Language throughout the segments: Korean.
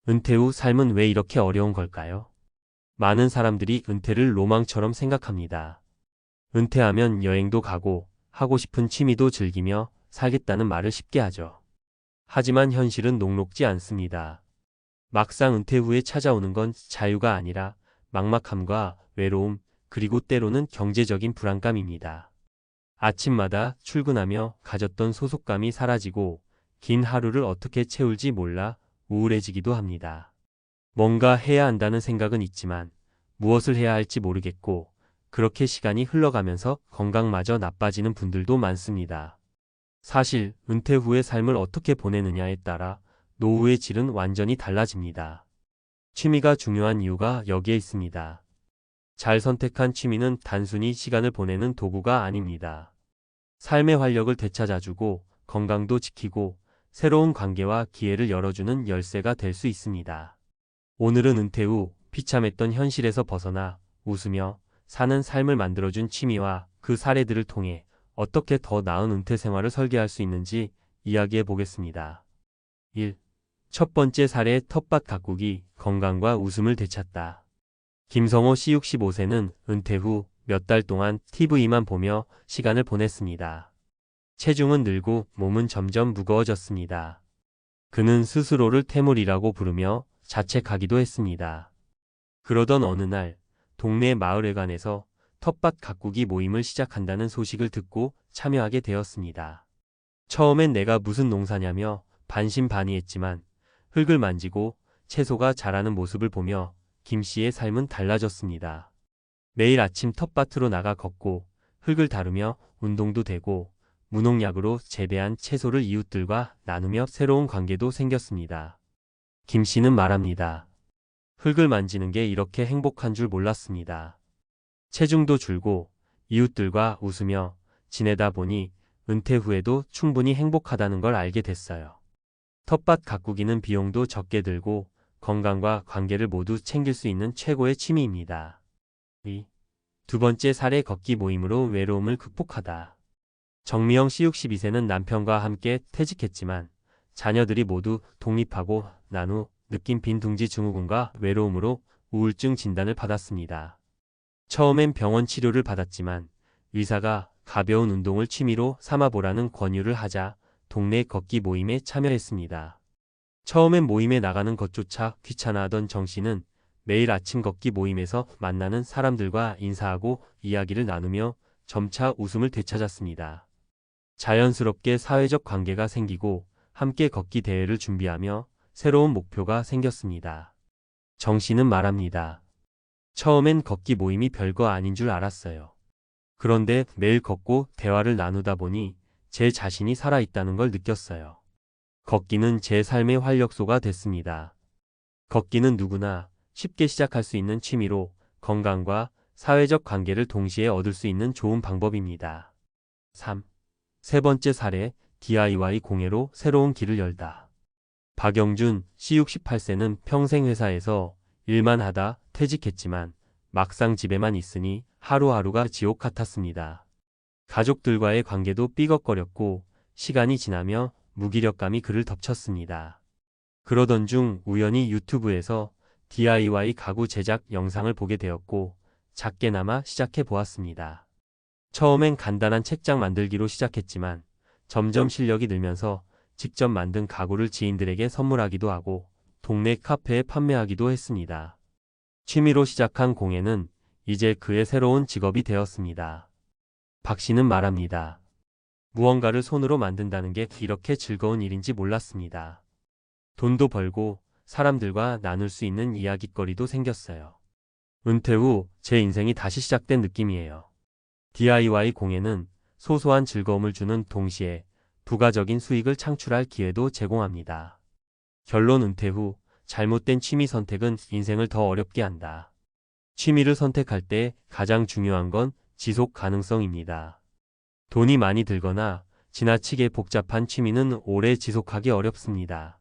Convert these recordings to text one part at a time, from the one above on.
은퇴 후 삶은 왜 이렇게 어려운 걸까요? 많은 사람들이 은퇴를 로망처럼 생각합니다. 은퇴하면 여행도 가고 하고 싶은 취미도 즐기며 살겠다는 말을 쉽게 하죠. 하지만 현실은 녹록지 않습니다. 막상 은퇴 후에 찾아오는 건 자유가 아니라 막막함과 외로움, 그리고 때로는 경제적인 불안감입니다. 아침마다 출근하며 가졌던 소속감이 사라지고 긴 하루를 어떻게 채울지 몰라 우울해지기도 합니다. 뭔가 해야 한다는 생각은 있지만 무엇을 해야 할지 모르겠고, 그렇게 시간이 흘러가면서 건강마저 나빠지는 분들도 많습니다. 사실 은퇴 후의 삶을 어떻게 보내느냐에 따라 노후의 질은 완전히 달라집니다. 취미가 중요한 이유가 여기에 있습니다. 잘 선택한 취미는 단순히 시간을 보내는 도구가 아닙니다. 삶의 활력을 되찾아주고 건강도 지키고 새로운 관계와 기회를 열어주는 열쇠가 될 수 있습니다. 오늘은 은퇴 후 비참했던 현실에서 벗어나 웃으며 사는 삶을 만들어준 취미와 그 사례들을 통해 어떻게 더 나은 은퇴 생활을 설계할 수 있는지 이야기해 보겠습니다. 1. 첫 번째 사례, 텃밭 가꾸기, 건강과 웃음을 되찾다. 김성호 씨 65세는 은퇴 후 몇 달 동안 TV만 보며 시간을 보냈습니다. 체중은 늘고 몸은 점점 무거워졌습니다. 그는 스스로를 태물이라고 부르며 자책하기도 했습니다. 그러던 어느 날 동네 마을회관에서 텃밭 가꾸기 모임을 시작한다는 소식을 듣고 참여하게 되었습니다. 처음엔 내가 무슨 농사냐며 반신반의했지만 흙을 만지고 채소가 자라는 모습을 보며 김 씨의 삶은 달라졌습니다. 매일 아침 텃밭으로 나가 걷고 흙을 다루며 운동도 되고 무농약으로 재배한 채소를 이웃들과 나누며 새로운 관계도 생겼습니다. 김 씨는 말합니다. 흙을 만지는 게 이렇게 행복한 줄 몰랐습니다. 체중도 줄고 이웃들과 웃으며 지내다 보니 은퇴 후에도 충분히 행복하다는 걸 알게 됐어요. 텃밭 가꾸기는 비용도 적게 들고 건강과 관계를 모두 챙길 수 있는 최고의 취미입니다. 2. 두 번째 사례, 걷기 모임으로 외로움을 극복하다. 정미영 씨 62세는 남편과 함께 퇴직했지만 자녀들이 모두 독립하고 난 후 느낀 빈둥지 증후군과 외로움으로 우울증 진단을 받았습니다. 처음엔 병원 치료를 받았지만 의사가 가벼운 운동을 취미로 삼아보라는 권유를 하자 동네 걷기 모임에 참여했습니다. 처음엔 모임에 나가는 것조차 귀찮아하던 정 씨는 매일 아침 걷기 모임에서 만나는 사람들과 인사하고 이야기를 나누며 점차 웃음을 되찾았습니다. 자연스럽게 사회적 관계가 생기고 함께 걷기 대회를 준비하며 새로운 목표가 생겼습니다. 정 씨는 말합니다. 처음엔 걷기 모임이 별거 아닌 줄 알았어요. 그런데 매일 걷고 대화를 나누다 보니 제 자신이 살아있다는 걸 느꼈어요. 걷기는 제 삶의 활력소가 됐습니다. 걷기는 누구나 쉽게 시작할 수 있는 취미로 건강과 사회적 관계를 동시에 얻을 수 있는 좋은 방법입니다. 3. 세 번째 사례, DIY 공예로 새로운 길을 열다. 박영준 씨 68세는 평생 회사에서 일만 하다 퇴직했지만 막상 집에만 있으니 하루하루가 지옥 같았습니다. 가족들과의 관계도 삐걱거렸고 시간이 지나며 무기력감이 그를 덮쳤습니다. 그러던 중 우연히 유튜브에서 DIY 가구 제작 영상을 보게 되었고 작게나마 시작해 보았습니다. 처음엔 간단한 책장 만들기로 시작했지만 점점 실력이 늘면서 직접 만든 가구를 지인들에게 선물하기도 하고 동네 카페에 판매하기도 했습니다. 취미로 시작한 공예는 이제 그의 새로운 직업이 되었습니다. 박 씨는 말합니다. 무언가를 손으로 만든다는 게 이렇게 즐거운 일인지 몰랐습니다. 돈도 벌고 사람들과 나눌 수 있는 이야깃거리도 생겼어요. 은퇴 후 제 인생이 다시 시작된 느낌이에요. DIY 공예는 소소한 즐거움을 주는 동시에 부가적인 수익을 창출할 기회도 제공합니다. 결론, 은퇴 후 잘못된 취미 선택은 인생을 더 어렵게 한다. 취미를 선택할 때 가장 중요한 건 지속 가능성입니다. 돈이 많이 들거나 지나치게 복잡한 취미는 오래 지속하기 어렵습니다.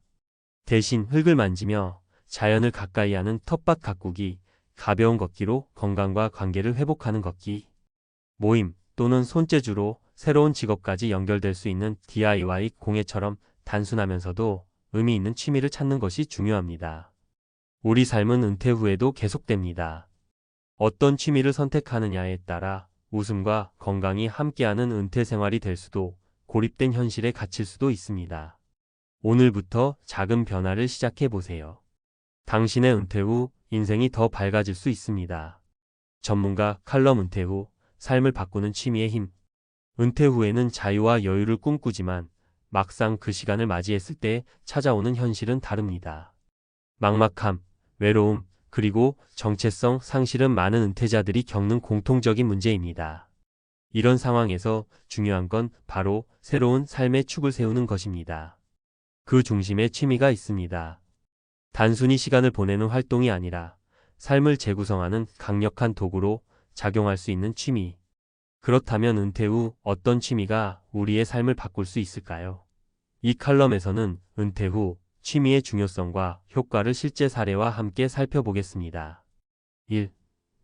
대신 흙을 만지며 자연을 가까이 하는 텃밭 가꾸기, 가벼운 걷기로 건강과 관계를 회복하는 걷기, 모임 또는 손재주로 새로운 직업까지 연결될 수 있는 DIY 공예처럼 단순하면서도 의미 있는 취미를 찾는 것이 중요합니다. 우리 삶은 은퇴 후에도 계속됩니다. 어떤 취미를 선택하느냐에 따라 웃음과 건강이 함께하는 은퇴 생활이 될 수도 고립된 현실에 갇힐 수도 있습니다. 오늘부터 작은 변화를 시작해 보세요. 당신의 은퇴 후 인생이 더 밝아질 수 있습니다. 전문가 칼럼 은퇴 후 삶을 바꾸는 취미의 힘. 은퇴 후에는 자유와 여유를 꿈꾸지만 막상 그 시간을 맞이했을 때 찾아오는 현실은 다릅니다. 막막함, 외로움, 그리고 정체성 상실은 많은 은퇴자들이 겪는 공통적인 문제입니다. 이런 상황에서 중요한 건 바로 새로운 삶의 축을 세우는 것입니다. 그 중심에 취미가 있습니다. 단순히 시간을 보내는 활동이 아니라 삶을 재구성하는 강력한 도구로 작용할 수 있는 취미. 그렇다면 은퇴 후 어떤 취미가 우리의 삶을 바꿀 수 있을까요? 이 칼럼에서는 은퇴 후 취미의 중요성과 효과를 실제 사례와 함께 살펴보겠습니다. 1.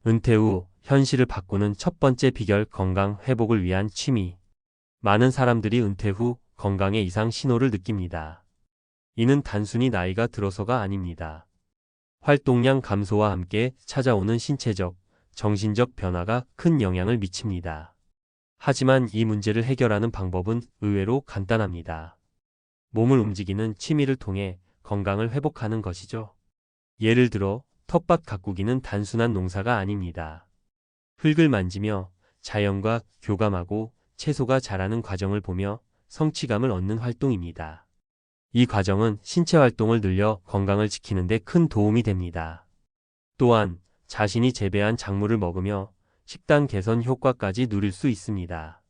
은퇴 후 현실을 바꾸는 첫 번째 비결 건강 회복을 위한 취미. 많은 사람들이 은퇴 후 건강에 이상 신호를 느낍니다. 이는 단순히 나이가 들어서가 아닙니다. 활동량 감소와 함께 찾아오는 신체적, 정신적 변화가 큰 영향을 미칩니다. 하지만 이 문제를 해결하는 방법은 의외로 간단합니다. 몸을 움직이는 취미를 통해 건강을 회복하는 것이죠. 예를 들어 텃밭 가꾸기는 단순한 농사가 아닙니다. 흙을 만지며 자연과 교감하고 채소가 자라는 과정을 보며 성취감을 얻는 활동입니다. 이 과정은 신체 활동을 늘려 건강을 지키는 데 큰 도움이 됩니다. 또한 자신이 재배한 작물을 먹으며 식단 개선 효과까지 누릴 수 있습니다.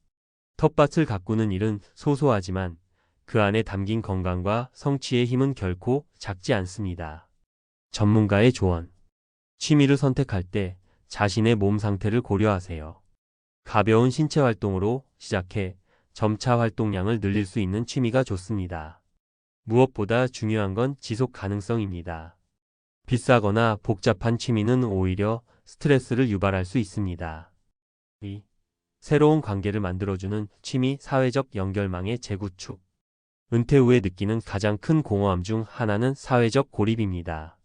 텃밭을 가꾸는 일은 소소하지만 그 안에 담긴 건강과 성취의 힘은 결코 작지 않습니다. 전문가의 조언. 취미를 선택할 때 자신의 몸 상태를 고려하세요. 가벼운 신체 활동으로 시작해 점차 활동량을 늘릴 수 있는 취미가 좋습니다. 무엇보다 중요한 건 지속 가능성입니다. 비싸거나 복잡한 취미는 오히려 스트레스를 유발할 수 있습니다. 2. 새로운 관계를 만들어주는 취미 사회적 연결망의 재구축. 은퇴 후에 느끼는 가장 큰 공허함 중 하나는 사회적 고립입니다.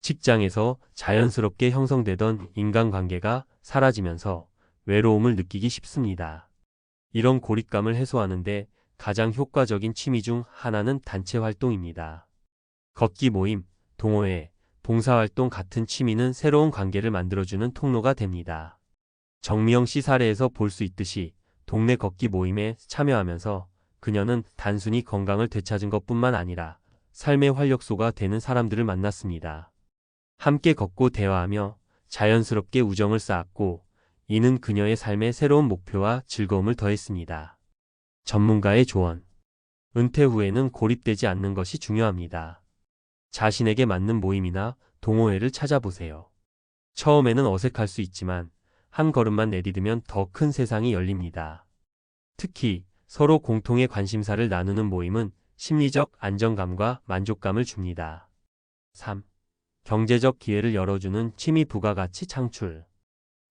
직장에서 자연스럽게 형성되던 인간관계가 사라지면서 외로움을 느끼기 쉽습니다. 이런 고립감을 해소하는데 가장 효과적인 취미 중 하나는 단체 활동입니다. 걷기 모임, 동호회, 봉사활동 같은 취미는 새로운 관계를 만들어주는 통로가 됩니다. 정미영 씨 사례에서 볼 수 있듯이 동네 걷기 모임에 참여하면서 그녀는 단순히 건강을 되찾은 것뿐만 아니라 삶의 활력소가 되는 사람들을 만났습니다. 함께 걷고 대화하며 자연스럽게 우정을 쌓았고 이는 그녀의 삶에 새로운 목표와 즐거움을 더했습니다. 전문가의 조언. 은퇴 후에는 고립되지 않는 것이 중요합니다. 자신에게 맞는 모임이나 동호회를 찾아보세요. 처음에는 어색할 수 있지만 한 걸음만 내디디면 더 큰 세상이 열립니다. 특히 서로 공통의 관심사를 나누는 모임은 심리적 안정감과 만족감을 줍니다. 3. 경제적 기회를 열어주는 취미 부가가치 창출.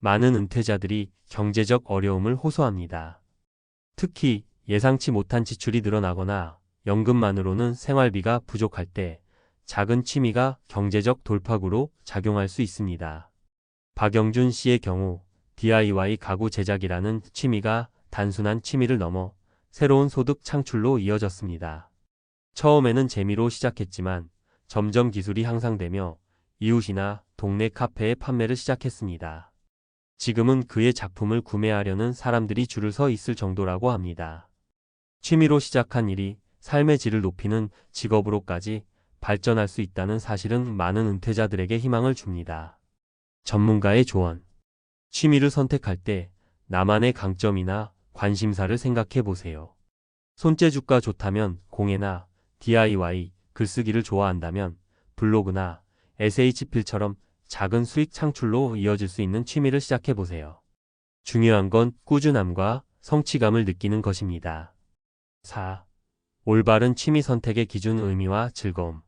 많은 은퇴자들이 경제적 어려움을 호소합니다. 특히 예상치 못한 지출이 늘어나거나 연금만으로는 생활비가 부족할 때 작은 취미가 경제적 돌파구로 작용할 수 있습니다. 박영준 씨의 경우 DIY 가구 제작이라는 취미가 단순한 취미를 넘어 새로운 소득 창출로 이어졌습니다. 처음에는 재미로 시작했지만 점점 기술이 향상되며 이웃이나 동네 카페에 판매를 시작했습니다. 지금은 그의 작품을 구매하려는 사람들이 줄을 서 있을 정도라고 합니다. 취미로 시작한 일이 삶의 질을 높이는 직업으로까지 발전할 수 있다는 사실은 많은 은퇴자들에게 희망을 줍니다. 전문가의 조언. 취미를 선택할 때 나만의 강점이나 관심사를 생각해 보세요. 손재주가 좋다면 공예나 DIY, 글쓰기를 좋아한다면 블로그나 SH필처럼 작은 수익 창출로 이어질 수 있는 취미를 시작해 보세요. 중요한 건 꾸준함과 성취감을 느끼는 것입니다. 4. 올바른 취미 선택의 기준 의미와 즐거움.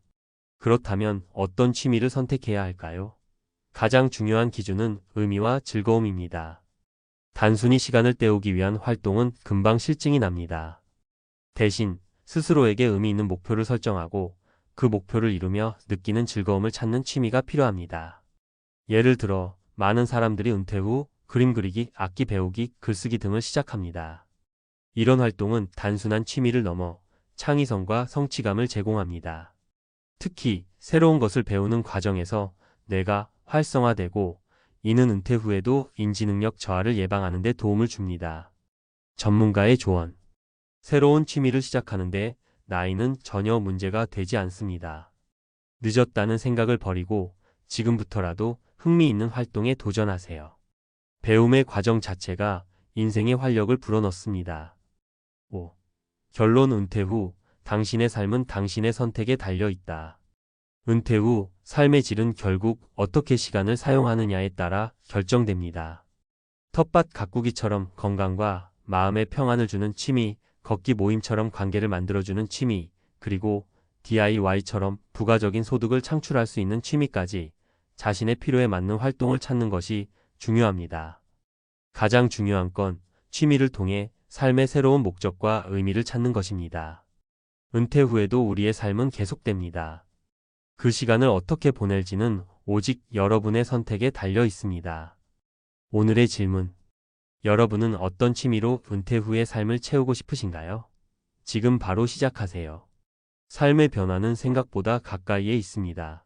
그렇다면 어떤 취미를 선택해야 할까요? 가장 중요한 기준은 의미와 즐거움입니다. 단순히 시간을 때우기 위한 활동은 금방 실증이 납니다. 대신 스스로에게 의미 있는 목표를 설정하고 그 목표를 이루며 느끼는 즐거움을 찾는 취미가 필요합니다. 예를 들어, 많은 사람들이 은퇴 후 그림 그리기, 악기 배우기, 글쓰기 등을 시작합니다. 이런 활동은 단순한 취미를 넘어 창의성과 성취감을 제공합니다. 특히 새로운 것을 배우는 과정에서 뇌가 활성화되고, 이는 은퇴 후에도 인지능력 저하를 예방하는 데 도움을 줍니다. 전문가의 조언. 새로운 취미를 시작하는데 나이는 전혀 문제가 되지 않습니다. 늦었다는 생각을 버리고 지금부터라도 흥미있는 활동에 도전하세요. 배움의 과정 자체가 인생의 활력을 불어넣습니다. 5. 결론. 은퇴 후 당신의 삶은 당신의 선택에 달려 있다. 은퇴 후 삶의 질은 결국 어떻게 시간을 사용하느냐에 따라 결정됩니다. 텃밭 가꾸기처럼 건강과 마음의 평안을 주는 취미, 걷기 모임처럼 관계를 만들어주는 취미, 그리고 DIY처럼 부가적인 소득을 창출할 수 있는 취미까지 자신의 필요에 맞는 활동을 찾는 것이 중요합니다. 가장 중요한 건 취미를 통해 삶의 새로운 목적과 의미를 찾는 것입니다. 은퇴 후에도 우리의 삶은 계속됩니다. 그 시간을 어떻게 보낼지는 오직 여러분의 선택에 달려 있습니다. 오늘의 질문. 여러분은 어떤 취미로 은퇴 후의 삶을 채우고 싶으신가요? 지금 바로 시작하세요. 삶의 변화는 생각보다 가까이에 있습니다.